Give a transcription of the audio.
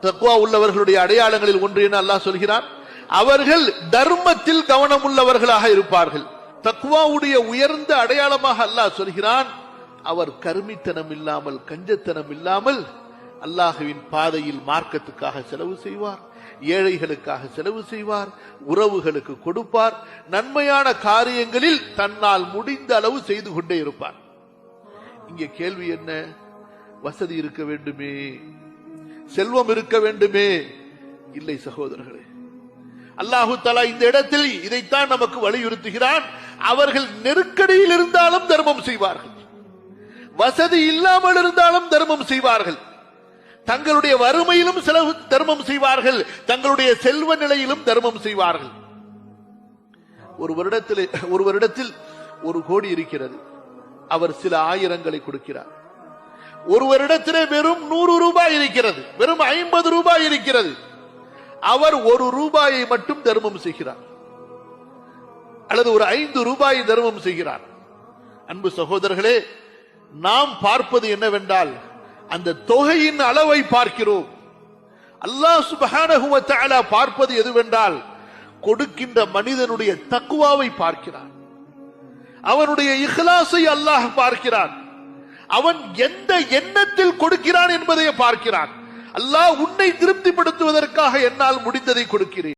தக்வா உள்ளவர்களுடைய அடையாளங்களில் ஒன்று என அல்லாஹ் சொல்கிறான், அவர்கள் தர்மத்தில் கவனம் உள்ளவர்களாக இருப்பார்கள். தக்வாவுடைய உயர்ந்த அடையாளமாக அல்லாஹ் சொல்கிறான், அவர் கருமித்தனம் இல்லாமல் கஞ்சத்தனம் இல்லாமல் அல்லாஹுவின் பாதையில் மார்க்கத்துக்காக செலவு செய்வார், ஏழைகளுக்காக செலவு செய்வார், உறவுகளுக்கு கொடுப்பார், நன்மையான காரியங்களில் தன்னால் முடிந்த அளவு செய்து கொண்டே இருப்பார். இங்கே கேள்வி என்ன? வசதி இருக்க வேண்டுமே, செல்வம் இருக்க வேண்டுமே? இல்லை சகோதரர்களே, அல்லாஹு தஆலா இந்த இடத்தில் இதைத்தான் நமக்கு வலியுறுத்துகிறான். அவர்கள் நெருக்கடியில் இருந்தாலும் தர்மம் செய்வார்கள், வசதி இல்லாமல் இருந்தாலும் தர்மம் செய்வார்கள், தங்களுடைய வறுமையிலும் செலவு தர்மம் செய்வார்கள், தங்களுடைய செல்வ நிலையிலும் தர்மம் செய்வார்கள். ஒரு வருடத்தில் 1 கோடி இருக்கிறது, அவர் சில ஆயிரங்களை கொடுக்கிறார். ஒருவரிடத்திலே வெறும் 100 ரூபாய் இருக்கிறது, வெறும் 50 ரூபாய் இருக்கிறது, அவர் 1 ரூபாயை மட்டும் தர்மம் செய்கிறார், அல்லது ஒரு 5 ரூபாயை தர்மம் செய்கிறார். அன்பு சகோதரர்களே, நாம் பார்ப்பது என்னவென்றால் அந்த தொகையின் அளவை பார்க்கிறோம். அல்லாஹ் சுப்ஹானஹு வ தஆலா பார்ப்பது எதுவென்றால் கொடுக்கின்ற மனிதனுடைய தக்வாவை பார்க்கிறான், அவனுடைய இஹ்லாஸை அல்லாஹ் பார்க்கிறான், அவன் எந்த எண்ணத்தில் கொடுக்கிறான் என்பதை பார்க்கிறான். அல்லாஹ் உன்னை திருப்திப்படுத்துவதற்காக என்னால் முடிந்ததை கொடுக்கிறேன்.